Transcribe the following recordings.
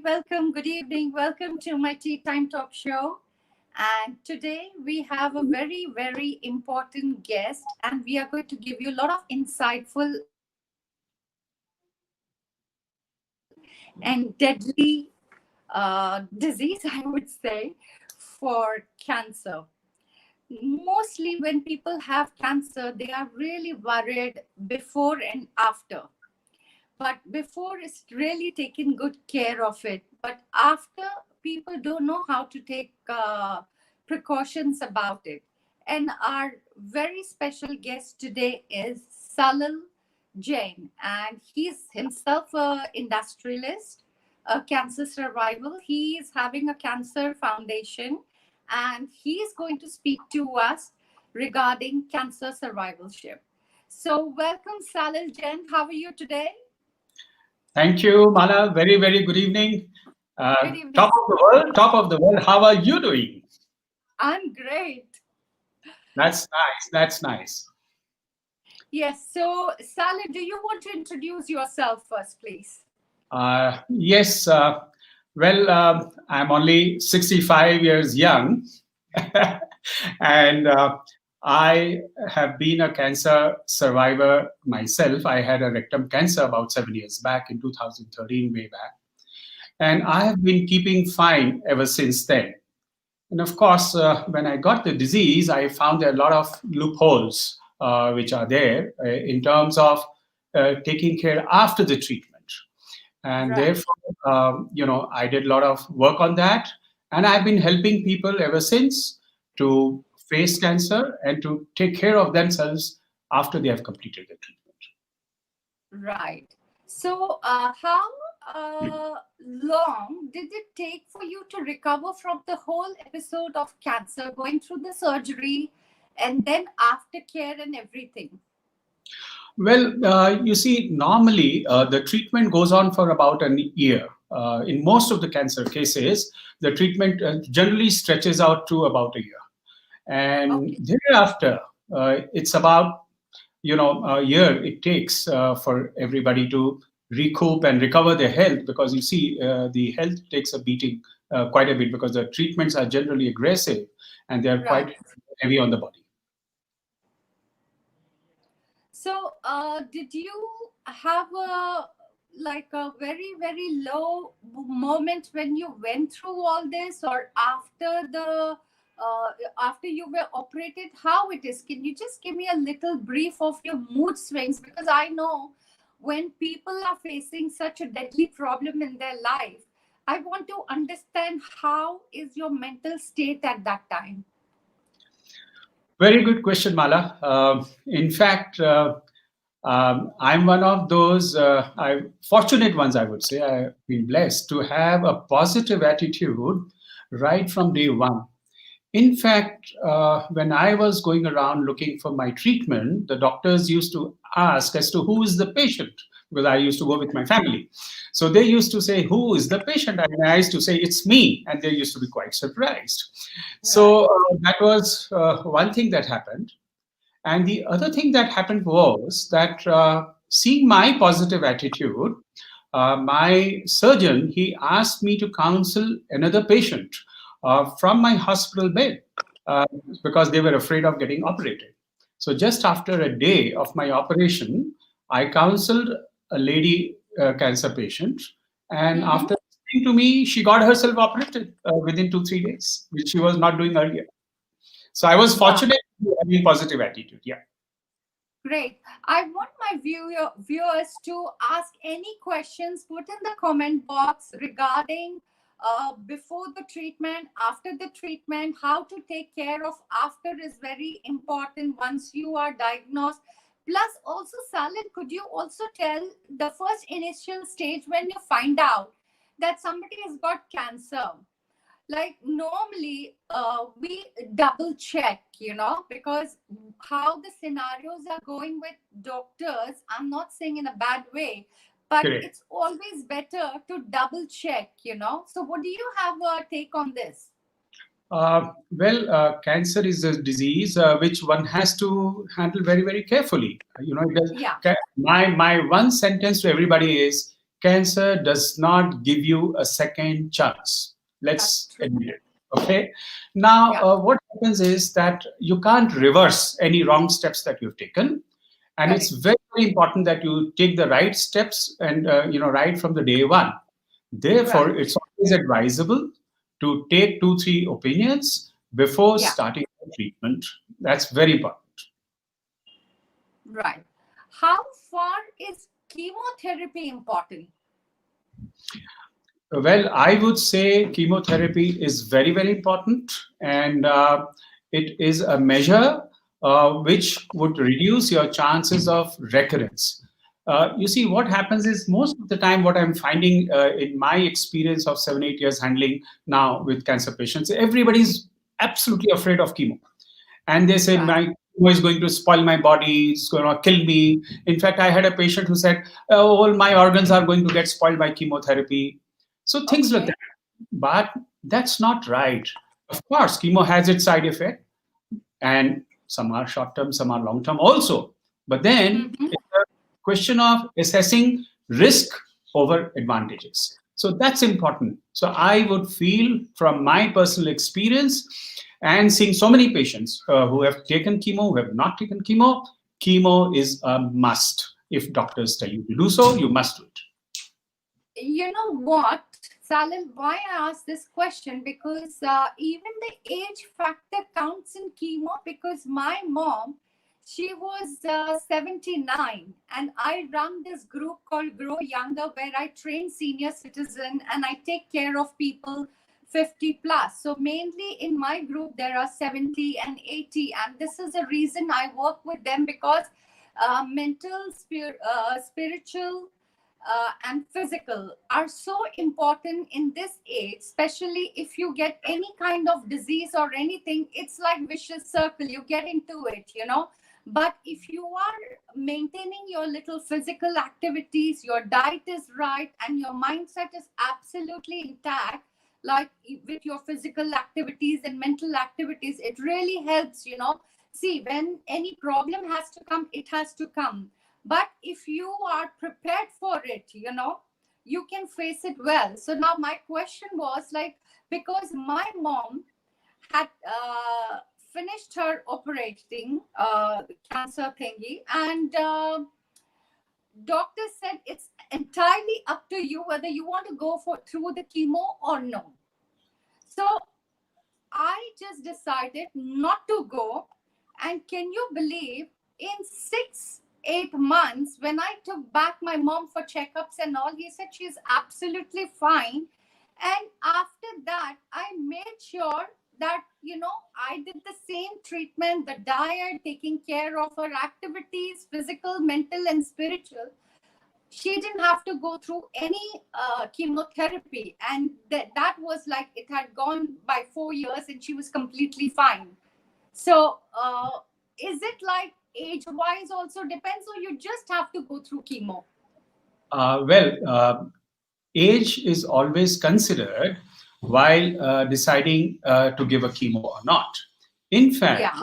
welcome, good evening, welcome to my Tea Time Talk Show. And today we have a very, very important guest, and we are going to give you a lot of insightful and deadly disease, I would say, for cancer. Mostly when people have cancer, they are really worried before and after. But before it's really taking good care of it. But after, people don't know how to take precautions about it. And our very special guest today is Salil Jain, and he's himself a industrialist, a cancer survival. He is having a cancer foundation, and he is going to speak to us regarding cancer survivalship. So, welcome, Salil Jain. How are you today? Thank you, Mala. Very, very good evening. Good evening. Top of the world, top of the world. How are you doing? I'm great. That's nice. That's nice. Yes. So, Salil, do you want to introduce yourself first, please? Yes. I'm only 65 years young, and I have been a cancer survivor myself. I had a rectum cancer about 7 years back in 2013, way back, and I have been keeping fine ever since then. And of course, when I got the disease, I found there are a lot of loopholes which are there in terms of taking care after the treatment. And Right. therefore, I did a lot of work on that. And I've been helping people ever since to face cancer and to take care of themselves after they have completed the treatment. Right. So, how long did it take for you to recover from the whole episode of cancer, going through the surgery and then aftercare and everything? Well, you see, normally the treatment goes on for about a year. In most of the cancer cases, the treatment generally stretches out to about a year. And Okay. thereafter, it's about a year it takes for everybody to recoup and recover their health, because you see the health takes a beating quite a bit, because the treatments are generally aggressive and they are Right. quite heavy on the body. So, did you have a very, very low moment when you went through all this, or after the after you were operated? How it is? Can you just give me a little brief of your mood swings? Because I know when people are facing such a deadly problem in their life, I want to understand how is your mental state at that time. Very good question, Mala. In fact, I'm one of those fortunate ones, I would say. I've been blessed to have a positive attitude right from day one. In fact, when I was going around looking for my treatment, the doctors used to ask as to who is the patient, because I used to go with my family. So they used to say, "Who is the patient?" And I used to say, "It's me." And they used to be quite surprised. Right. So that was one thing that happened. And the other thing that happened was that seeing my positive attitude, my surgeon, he asked me to counsel another patient from my hospital bed uh, because they were afraid of getting operated. So just after a day of my operation, I counseled a lady cancer patient, and Mm-hmm. after listening to me, she got herself operated within 2 3 days, which she was not doing earlier. So I was Wow. fortunate to have a positive attitude. Yeah. Great. I want my viewers to ask any questions, put in the comment box regarding before the treatment, after the treatment, how to take care of after is very important once you are diagnosed. Plus, also, Salil, could you also tell the first initial stage when you find out that somebody has got cancer? Like normally we double check, because how the scenarios are going with doctors, I'm not saying in a bad way, but Correct. it's always better to double check, so what do you have a take on this? Cancer is a disease which one has to handle very, very carefully. Yeah. My one sentence to everybody is cancer does not give you a second chance. That's Let's true. admit it. Okay. Now, Yeah. what happens is that you can't reverse any wrong steps that you've taken, and it's Correct. very, very important that you take the right steps and right from the day one. Therefore, Right. it's always advisable to take 2, 3 opinions before Yeah. starting the treatment. That's very important. Right. How far is chemotherapy important? Well, I would say chemotherapy is very, very important, and it is a measure which would reduce your chances of recurrence. You see, what happens is most of the time, what I'm finding in my experience of 7, 8 years handling now with cancer patients, everybody's absolutely afraid of chemo, and they say Right. my chemo is going to spoil my body, it's going to kill me. In fact, I had a patient who said, oh, all my organs are going to get spoiled by chemotherapy. So things like that. Okay. But that's not right. Of course, chemo has its side effect, and some are short term, some are long term also. But then Mm-hmm. it's a question of assessing risk over advantages. So that's important. So I would feel from my personal experience and seeing so many patients who have taken chemo, who have not taken chemo, chemo is a must. If doctors tell you to do so, you must do it. You know what, Salil, why I asked this question? Because even the age factor counts in chemo. Because my mom, she was 79, and I run this group called Grow Younger, where I train senior citizen and I take care of people 50 plus. So mainly in my group there are 70 and 80, and this is the reason I work with them, because spiritual and physical are so important in this age, especially if you get any kind of disease or anything. It's like vicious circle, you get into it. But if you are maintaining your little physical activities, your diet is right, and your mindset is absolutely intact, like with your physical activities and mental activities, it really helps. See, when any problem has to come, it has to come, but if you are prepared for it, you can face it well. So now my question was like, because my mom had finished her operating cancer thingy, and doctor said it's entirely up to you whether you want to go for through the chemo or no. So I just decided not to go. And can you believe, in 6, 8 months, when I took back my mom for checkups and all, he said she's absolutely fine. And after that, I made sure that I did the same treatment, the diet, taking care of her activities, physical, mental, and spiritual. She didn't have to go through any chemotherapy, and that was like it had gone by 4 years and she was completely fine. So is it like age wise also depends, or you just have to go through chemo? Well, age is always considered while deciding to give a chemo or not. In fact, Yeah.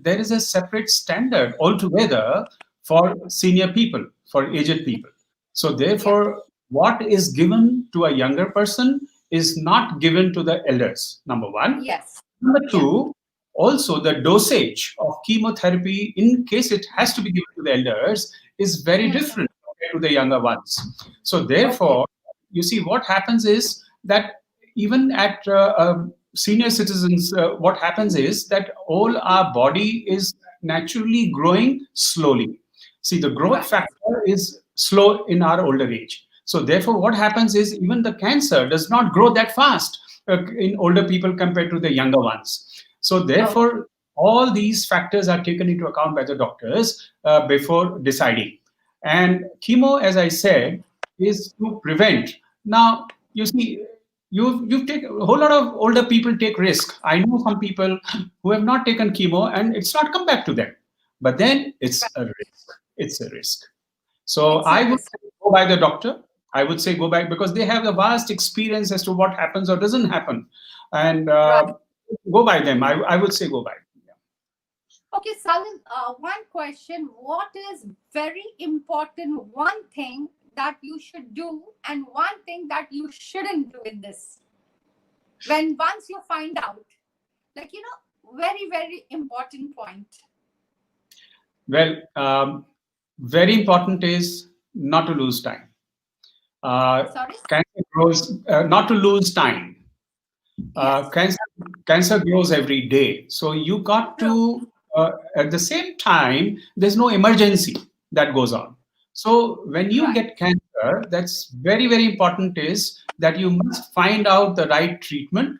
there is a separate standard altogether for senior people, for aged people. So, Yeah. therefore, what is given to a younger person is not given to the elders, number one. Yes. Number Yeah. two, also the dosage of chemotherapy, in case it has to be given to the elders, is very Hmm. different compared to the younger ones. So, Okay. therefore, you see, what happens is that even at senior citizens, what happens is that all our body is naturally growing slowly. See, the growth Right. factor is slow in our older age. So, therefore, what happens is even the cancer does not grow that fast in older people compared to the younger ones. So, Okay. therefore, all these factors are taken into account by the doctors before deciding. And chemo, as I said, is to prevent. Now, you see, you've taken a whole lot of older people take risk. I know some people who have not taken chemo and it's not come back to them. But then it's a risk. It's a risk. So It's a I would risk. say go by the doctor. I would say go back because they have a vast experience as to what happens or doesn't happen, and Right. go by them. I would say go by. Yeah. Okay, Salil, one question. What is very important one thing that you should do and one thing that you shouldn't do in this? When once you find out, like, very, very important point. Well, very important is not to lose time. Sorry? Cancer grows, not to lose time. Yes. Cancer grows every day. So you got True. to, at the same time, there's no emergency that goes on. So when you Right. get cancer, that's very, very important is that you must find out the right treatment,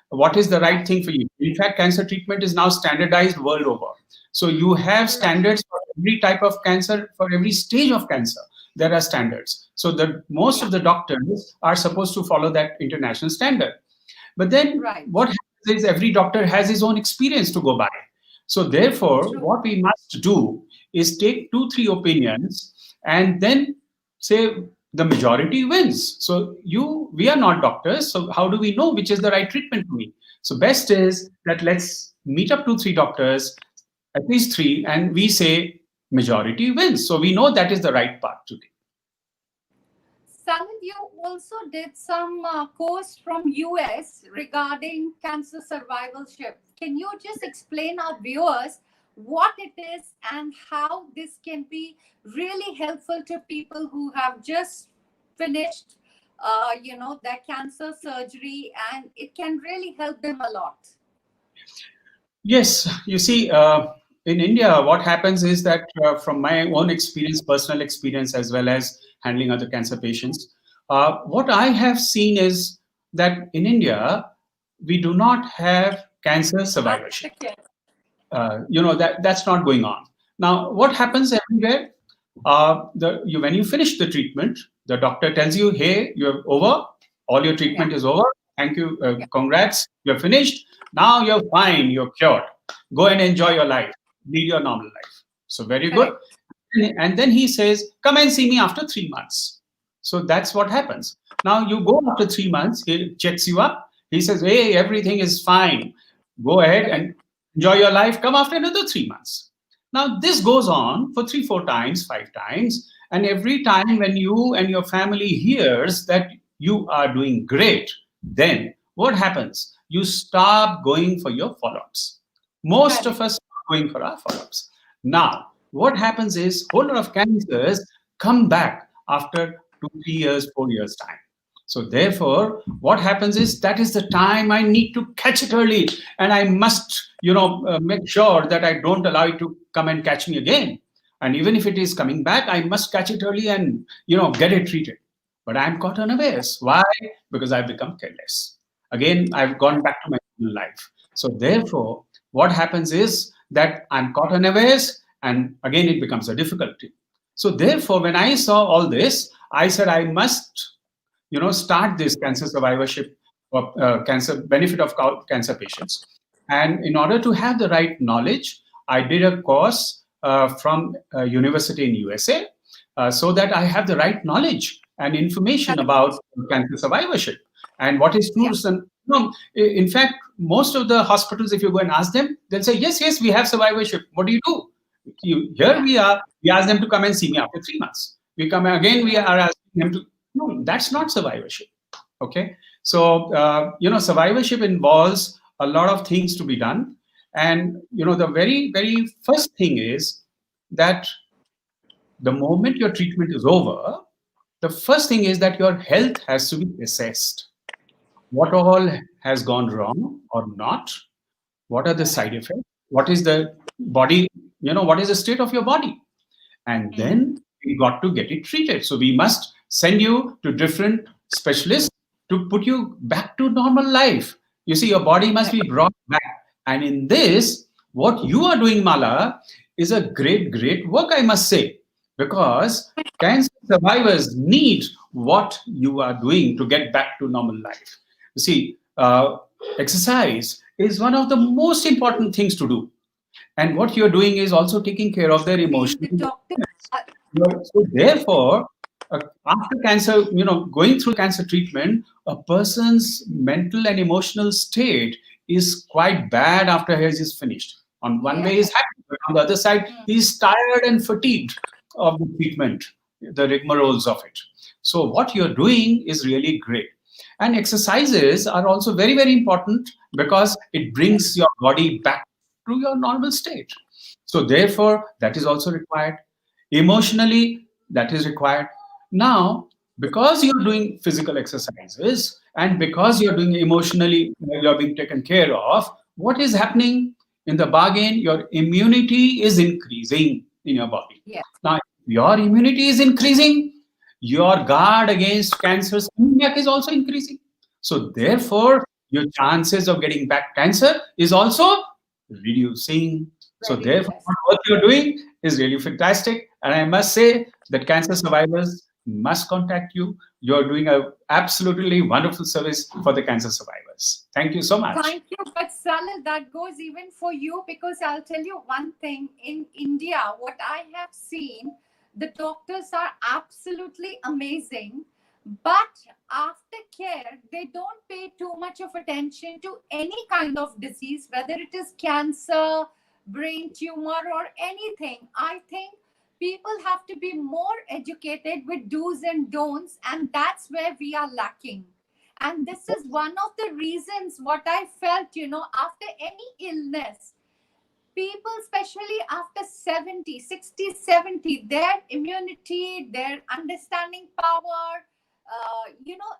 what is the right Right. thing for you. In fact, cancer treatment is now standardized world over. So you have Right. standards for every type of cancer, for every stage of cancer. There are standards. So the most Yeah. of the doctors are supposed to follow that international standard. But then Right. what happens is every doctor has his own experience to go by. So therefore, True. what we must do is take two, three opinions and then say the majority wins. So we are not doctors. So how do we know which is the right treatment for me? So best is that let's meet up two, three doctors, at least three, and we say majority wins. So we know that is the right path to take. Salil, you also did some course from US regarding cancer survivorship. Can you just explain our viewers what it is and how this can be really helpful to people who have just finished, their cancer surgery, and it can really help them a lot. Yes, you see, in India, what happens is that from my own experience, personal experience, as well as handling other cancer patients, what I have seen is that in India, we do not have cancer survivorship. Aftercare. That's not going on. Now, what happens everywhere? When you finish the treatment, the doctor tells you, "Hey, you're over. All your Yeah. treatment is over. Thank you. Yeah. Congrats. You're finished. Now you're fine. You're cured. Go and enjoy Yeah. your life. Lead your normal life." So very good. Correct. And then he says, "Come and see me after 3 months." So that's what happens. Now you go after 3 months. He checks you up. He says, "Hey, everything is fine. Go ahead Correct. and enjoy your life. Come after another 3 months." Now this goes on for three, four times, five times, and every time when you and your family hears that you are doing great, then what happens? You stop going for your follow-ups. Most of Correct. us are going for our follow-ups. Now, what happens is whole lot of cancers come back after 2, 3 years, 4 years time. So therefore, what happens is that is the time I need to catch it early, and I must, make sure that I don't allow it to come and catch me again. And even if it is coming back, I must catch it early and get it treated. But I'm caught unawares. Why? Because I've become careless. Again, I've gone back to my own life. So therefore, what happens is that I'm caught unawares, and again it becomes a difficulty. So therefore, when I saw all this, I said I must start this cancer survivorship or cancer benefit of cancer patients. And in order to have the right knowledge, I did a course from a university in USA, so that I have the right knowledge and information Correct. about cancer survivorship and what is true. Yeah. And in fact, most of the hospitals, if you go and ask them, they'll say, "Yes, yes, we have survivorship. What do you do?" Here Yeah. we are. We ask them to come and see me after 3 months. We come again. We Right. are asking them to. No, that's not survivorship. Okay. So survivorship involves a lot of things to be done, and the very, very first thing is that the moment your treatment is over, the first thing is that your health has to be assessed. What all has gone wrong or not? What are the Correct. side effects? What is the body? What is the state of your body? And Hmm. then we got to get it treated. So we must send you to different specialists to put you back to normal life. You see, your body must Correct. be brought back. And in this, what you are doing, Mala, is a great, great work, I must say, because cancer survivors need what you are doing to get back to normal life. You see, exercise is one of the most important things to do, and what you're doing is also taking care of their Being emotional the doctor. wellness. uh, So therefore, after cancer, going through cancer treatment, a person's mental and emotional state is quite bad after his is finished. On one way, yeah. he's happy, but on the other side, Hmm. he's tired and fatigued of the treatment. the rigmaroles of it. So what you're doing is really great. And exercises are also very, very important because it brings your body back to your normal state. So therefore, that is also required. Emotionally, that is required. Now, because you're doing physical exercises and because you're doing emotionally, you're being taken care of, what is happening in the bargain? Your immunity is increasing in your body. Yes. Now, your immunity is increasing, your guard against cancer's celiac is also increasing. So therefore, your chances of getting back cancer is also reducing. So Very therefore, less. what you're doing is really fantastic. And I must say that cancer survivors must contact you. You're doing a absolutely wonderful service for the cancer survivors. Thank you so much. Thank you. But Salil, that goes even for you, because I'll tell you one thing. In India, what I have seen, the doctors are absolutely amazing. But aftercare, they don't pay too much of attention to any kind of disease, whether it is cancer, brain tumor, or anything. I think people have to be more educated with do's and don'ts, and that's where we are lacking. And this is one of the reasons what I felt, after any illness, people, especially after 70, 60, 70, their immunity, their understanding power,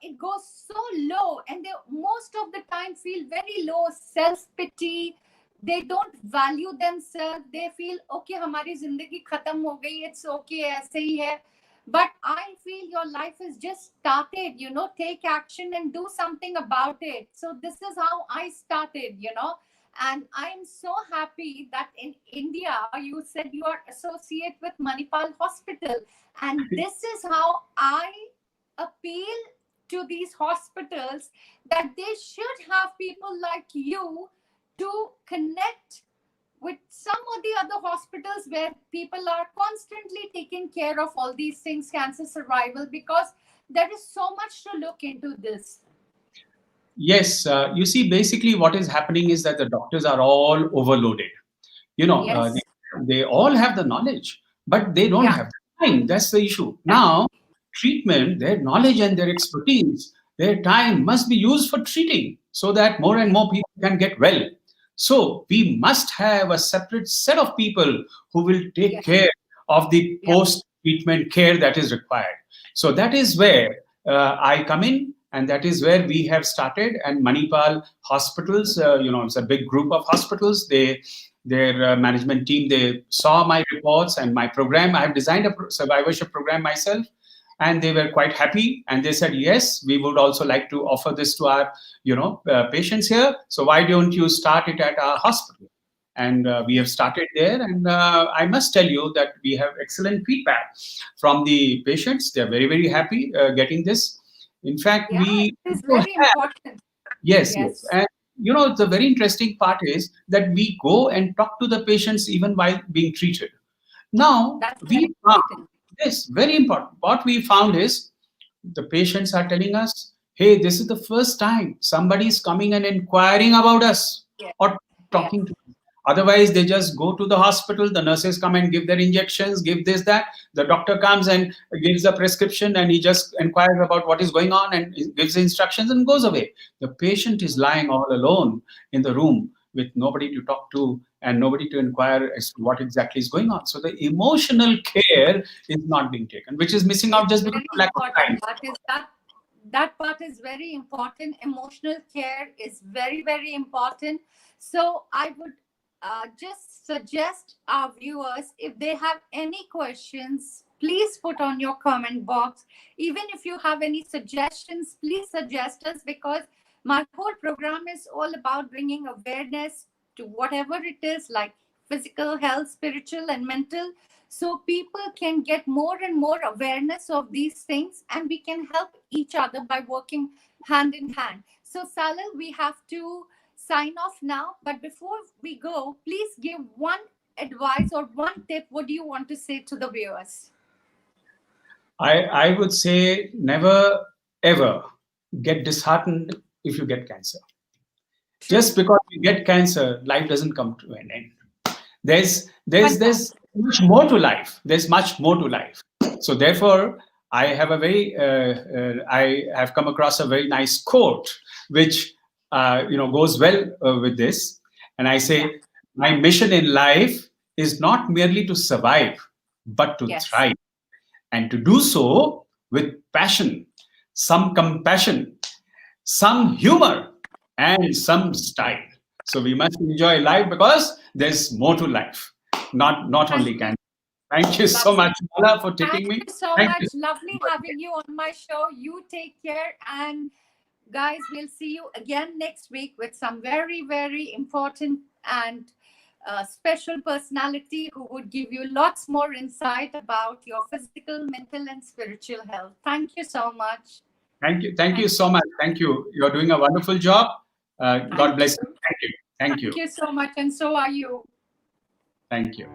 it goes so low, and they most of the time feel very low self-pity. They don't value themselves. They feel, okay, हमारी जिंदगी खत्म हो गई, it's okay, ऐसे ही है. But I feel your life has just started, take action and do something about it. So this is how I started. And I'm so happy that in India, you said you are associate with Manipal Hospital. And this is how I appeal to these hospitals, that they should have people like you to connect with some of the other hospitals where people are constantly taking care of all these things, cancer survival, because there is so much to look into this. Yes, you see, basically what is happening is that the doctors are all overloaded. You know, Yes. they all have the knowledge, but they don't Yeah. have the time. That's the issue. Yeah. Now, treatment, their knowledge and their expertise, their time must be used for treating so that more and more people can get well. So we must have a separate set of people who will take Yes. care of the Yeah. post treatment care that is required. So that is where I come in, and that is where we have started. And Manipal hospitals, it's a big group of hospitals. Their management team, they saw my reports and my program. I have designed a survivorship program myself, and they were quite happy. And they said, yes, we would also like to offer this to our patients here. So why don't you start it at our hospital? And we have started there, and I must tell you that we have excellent feedback from the patients. They're very, very happy getting this. In fact, Yeah, we it is also very have, important. yes, yes. Yes. And the very interesting part is that we go and talk to the patients even while being treated. Now, That's very we found important. this very important. What we found is the patients are telling us, hey, this is the first time somebody is coming and inquiring about us Yes. or Yes. talking to us. Otherwise, they just go to the hospital, the nurses come and give their injections, give this, that. The doctor comes and gives a prescription, and he just inquires about what is going on and gives the instructions and goes away. The patient is lying all alone in the room with nobody to talk to and nobody to inquire as to what exactly is going on. So the emotional care is not being taken, which is missing out It's just because very of lack of important. time. That part is very important. Emotional care is very, very important. So I would just suggest our viewers, if they have any questions, please put on your comment box. Even if you have any suggestions, please suggest us, because my whole program is all about bringing awareness to whatever it is, like physical health, spiritual, and mental, so people can get more and more awareness of these things, and we can help each other by working hand in hand. So Salil, we have to sign off now, but before we go, please give one advice or one tip. What do you want to say to the viewers? I would say never ever get disheartened if you get cancer. Just True. because you get cancer, life doesn't come to an end. There's Fantastic. much more to life. There's much more to life. So therefore, I have come across a very nice quote, which goes well with this, and I Yeah. say, my mission in life is not merely to survive, but to Yes. thrive, and to do so with passion, some compassion, some humor, and some style. So we must enjoy life because there's more to life, not Thank only you. can. Thank you so Lovely. much, Mala, for Thank taking me. you so Thank you much. so Lovely much. having you on my show. You take care. And guys, we'll see you again next week with some very, very important and special personality who would give you lots more insight about your physical, mental, and spiritual health. Thank you so much. Thank you. Thank you Thank so much. Thank you. You're doing a wonderful job. God thank bless you. you. Thank you. Thank Thank you. you so much. And so are you. Thank you.